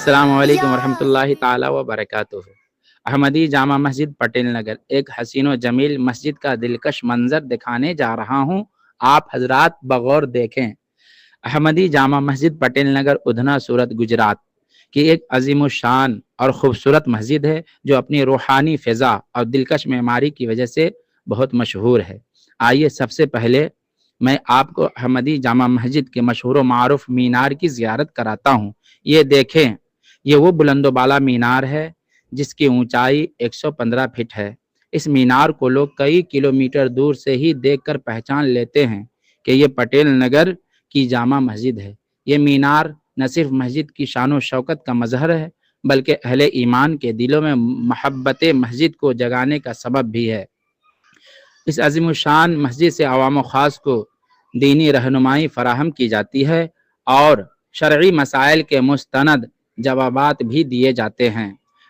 अस्सलामु अलैकुम वरहमतुल्लाहि ताला व बरकातुहू। अहमदी जामा मस्जिद पटेल नगर एक हसीन व जमील मस्जिद का दिलकश मंजर दिखाने जा रहा हूँ। आप हजरात बगौर देखें। अहमदी जामा मस्जिद पटेल नगर उधना सूरत गुजरात की एक अजीम शान और ख़ूबसूरत मस्जिद है जो अपनी रूहानी फ़िज़ा और दिलकश मेमारी की वजह से बहुत मशहूर है। आइए सबसे पहले मैं आपको अहमदी जामा मस्जिद के मशहूर मारूफ मीनार की ज़ियारत कराता हूँ। ये देखें, ये वो बुलंदोबाला मीनार है जिसकी ऊंचाई 115 फीट है। इस मीनार को लोग कई किलोमीटर दूर से ही देखकर पहचान लेते हैं कि ये पटेल नगर की जामा मस्जिद है। ये मीनार न सिर्फ मस्जिद की शान व शौकत का मजहर है बल्कि अहले ईमान के दिलों में मोहब्बत मस्जिद को जगाने का सबब भी है। इस अजीम शान मस्जिद से अवाम ख़ास को दीनी रहनुमाई फराहम की जाती है और शरई मसाइल के मुस्तनद जवाबात भी दिए जाते हैं।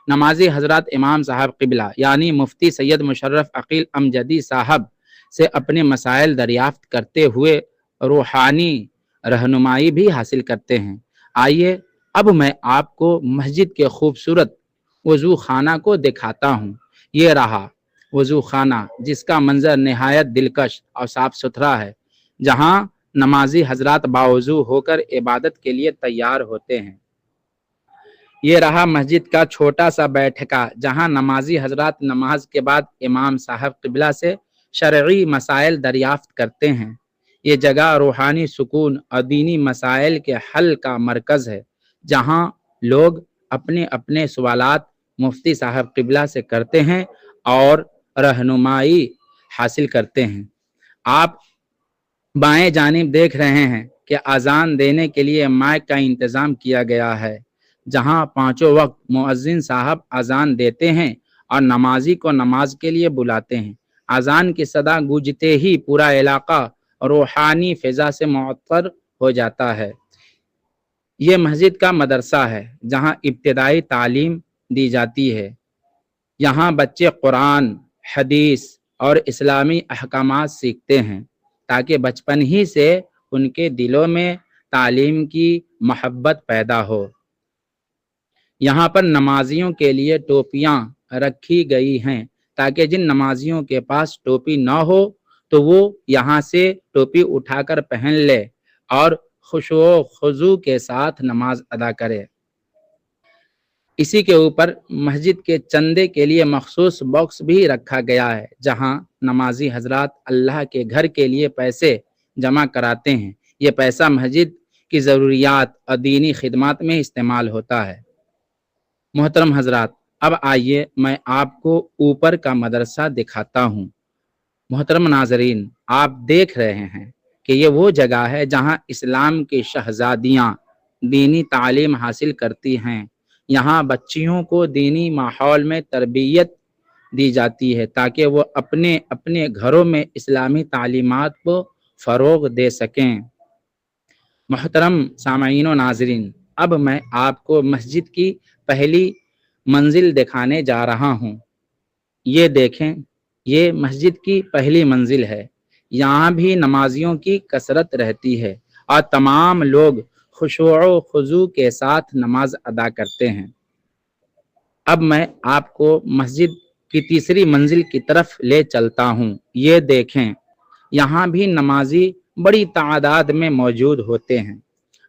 नमाजी हजरत इमाम साहब क़िबला यानी मुफ्ती सैयद मुशर्रफ अकील अमजदी साहब से अपने मसाइल दरियाफ्त करते हुए रूहानी रहनुमाई भी हासिल करते हैं। आइए अब मैं आपको मस्जिद के खूबसूरत वज़ू खाना को दिखाता हूँ। ये रहा वज़ू खाना जिसका मंजर नहायत दिलकश और साफ़ सुथरा है, जहाँ नमाजी हजरात बावज़ू होकर इबादत के लिए तैयार होते हैं। ये रहा मस्जिद का छोटा सा बैठका जहाँ नमाजी हजरात नमाज के बाद इमाम साहब क़िबला से शरई मसाइल दरियाफ्त करते हैं। ये जगह रूहानी सुकून और दीनी मसाइल के हल का मरकज़ है, जहाँ लोग अपने अपने सवालात मुफ्ती साहब क़िबला से करते हैं और रहनुमाई हासिल करते हैं। आप बाएं जानिब देख रहे हैं कि अजान देने के लिए माइक का इंतज़ाम किया गया है, जहां पांचों वक्त मुअज्जिन साहब अजान देते हैं और नमाजी को नमाज के लिए बुलाते हैं। अजान की सदा गूंजते ही पूरा इलाका रूहानी फ़िज़ा से मुअत्तर हो जाता है। ये मस्जिद का मदरसा है जहां इब्तिदाई तालीम दी जाती है। यहाँ बच्चे कुरान, हदीस और इस्लामी अहकामात सीखते हैं ताकि बचपन ही से उनके दिलों में तालीम की मोहब्बत पैदा हो। यहाँ पर नमाजियों के लिए टोपियाँ रखी गई हैं ताकि जिन नमाजियों के पास टोपी न हो तो वो यहाँ से टोपी उठाकर पहन ले और खुशो खुजू के साथ नमाज अदा करे। इसी के ऊपर मस्जिद के चंदे के लिए मखसूस बॉक्स भी रखा गया है, जहां नमाजी हजरात अल्लाह के घर के लिए पैसे जमा कराते हैं। ये पैसा मस्जिद की ज़रूरियात और दीनी खिदमत में इस्तेमाल होता है। मोहतरम हजरात, अब आइए मैं आपको ऊपर का मदरसा दिखाता हूँ। मोहतरम नाजरीन, आप देख रहे हैं कि ये वो जगह है जहाँ इस्लाम की शहजादियाँ दीनी तालीम हासिल करती हैं। यहाँ बच्चियों को दीनी माहौल में तरबियत दी जाती है ताकि वो अपने अपने घरों में इस्लामी तालीमात को फ़रोग़ दे सकें। मोहतरम सामाईन व नाज़रीन, अब मैं आपको मस्जिद की पहली मंजिल दिखाने जा रहा हूँ। ये देखें, ये मस्जिद की पहली मंजिल है। यहाँ भी नमाजियों की कसरत रहती है और तमाम लोग खुशू खुजू के साथ नमाज अदा करते हैं। अब मैं आपको मस्जिद की तीसरी मंजिल की तरफ ले चलता हूँ। ये देखें, यहाँ भी नमाजी बड़ी तादाद में मौजूद होते हैं।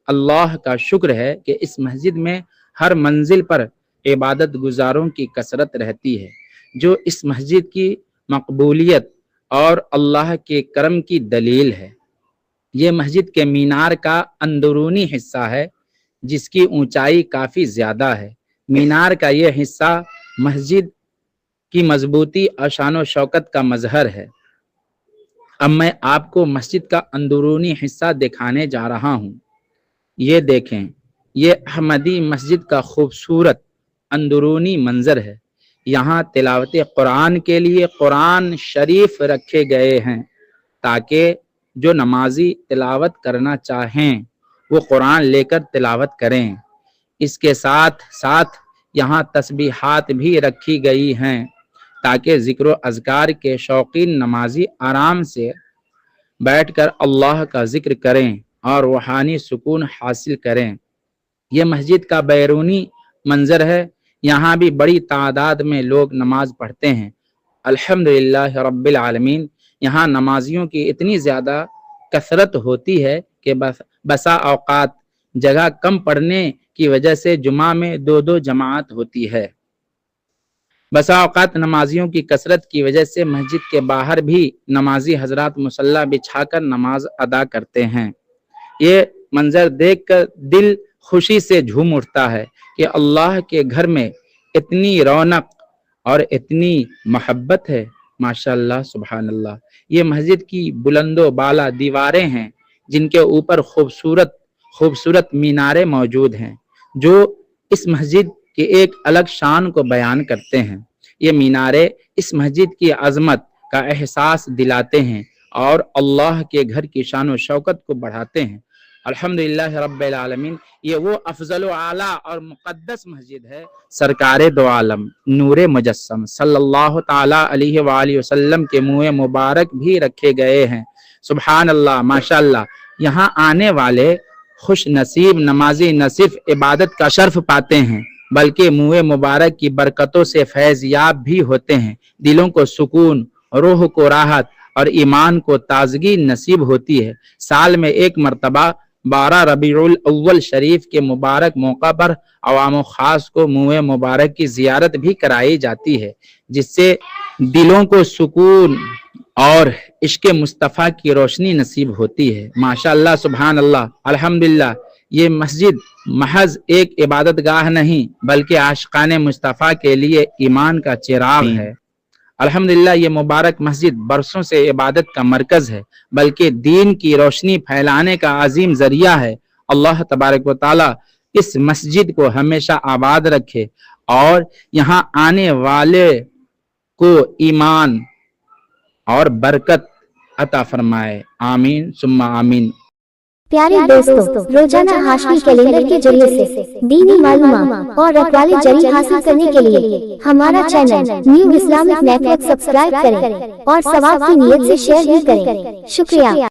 अल्लाह का शुक्र है कि इस मस्जिद में हर मंजिल पर इबादत गुजारों की कसरत रहती है, जो इस मस्जिद की मकबूलियत और अल्लाह के करम की दलील है। ये मस्जिद के मीनार का अंदरूनी हिस्सा है जिसकी ऊंचाई काफ़ी ज़्यादा है। मीनार का ये हिस्सा मस्जिद की मजबूती और शान व शौकत का मजहर है। अब मैं आपको मस्जिद का अंदरूनी हिस्सा दिखाने जा रहा हूँ। ये देखें, ये अहमदी मस्जिद का खूबसूरत अंदरूनी मंजर है। यहाँ तिलावत कुरान के लिए कुरान शरीफ रखे गए हैं ताकि जो नमाजी तिलावत करना चाहें वो कुरान लेकर तिलावत करें। इसके साथ साथ यहाँ तस्बीहात भी रखी गई हैं ताकि ज़िक्र अज़कार के शौकीन नमाजी आराम से बैठकर अल्लाह का ज़िक्र करें और रूहानी सुकून हासिल करें। यह मस्जिद का बैरूनी मंजर है। यहाँ भी बड़ी तादाद में लोग नमाज पढ़ते हैं। अल्हम्दुलिल्लाह रब्बिल आलमीन। यहाँ नमाजियों की इतनी ज़्यादा कसरत होती है कि बसा औकात जगह कम पड़ने की वजह से जुमा में दो दो जमात होती है। बसा औकात नमाजियों की कसरत की वजह से मस्जिद के बाहर भी नमाजी हजरात मुसल्ला बिछाकर नमाज अदा करते हैं। ये मंजर देखकर दिल खुशी से झूम उठता है कि अल्लाह के घर में इतनी रौनक और इतनी मोहब्बत है। माशाअल्लाह सुभान अल्लाह। ये मस्जिद की बुलंदो बाला दीवारें हैं जिनके ऊपर खूबसूरत खूबसूरत मीनारे मौजूद हैं जो इस मस्जिद की एक अलग शान को बयान करते हैं। ये मीनारे इस मस्जिद की अजमत का एहसास दिलाते हैं और अल्लाह के घर की शान व शौकत को बढ़ाते हैं। अल्हम्दुलिल्लाह रब्बिल आलमीन। ये वो अफजल व आला और मुक़द्दस मस्जिद है। सरकारे दो आलम नूरे मुजस्सम सल्लल्लाहु ताला अलैहि वालैहि वसल्लम के मुँह मुबारक भी रखे गए हैं। सुभान अल्लाह माशाअल्लाह। यहाँ आने वाले खुश नसीब नमाजी न सिर्फ इबादत का शर्फ पाते हैं बल्कि मुँह मुबारक की बरकतों से फैज़याब भी होते हैं। दिलों को सुकून, रूह को राहत और ईमान को ताजगी नसीब होती है। साल में एक मरतबा 12 रबीउल अव्वल शरीफ के मुबारक मौका पर अवाम खास को मुँह मुबारक की जियारत भी कराई जाती है जिससे दिलों को सुकून और इश्क़ मुस्तफ़ा की रोशनी नसीब होती है। माशाअल्लाह सुभान अल्लाह अल्हम्दुलिल्लाह। ये मस्जिद महज एक इबादत गाह नहीं बल्कि आशिकाने मुस्तफ़ा के लिए ईमान का चिराग है। अल्हम्दुलिल्लाह ये मुबारक मस्जिद बरसों से इबादत का मरकज है बल्कि दीन की रोशनी फैलाने का अजीम जरिया है। अल्लाह तबारक व तआला इस मस्जिद को हमेशा आबाद रखे और यहाँ आने वाले को ईमान और बरकत अता फरमाए। आमीन सुम्मा आमीन। प्यारे दोस्तों, रोजाना हाशमी कैलेंडर के जरिए से दीनी मालूमात और रखवाले जरी हासिल करने के लिए हमारा channel new Islamic network subscribe करें और सवाब की नीयत से शेयर भी करें। शुक्रिया।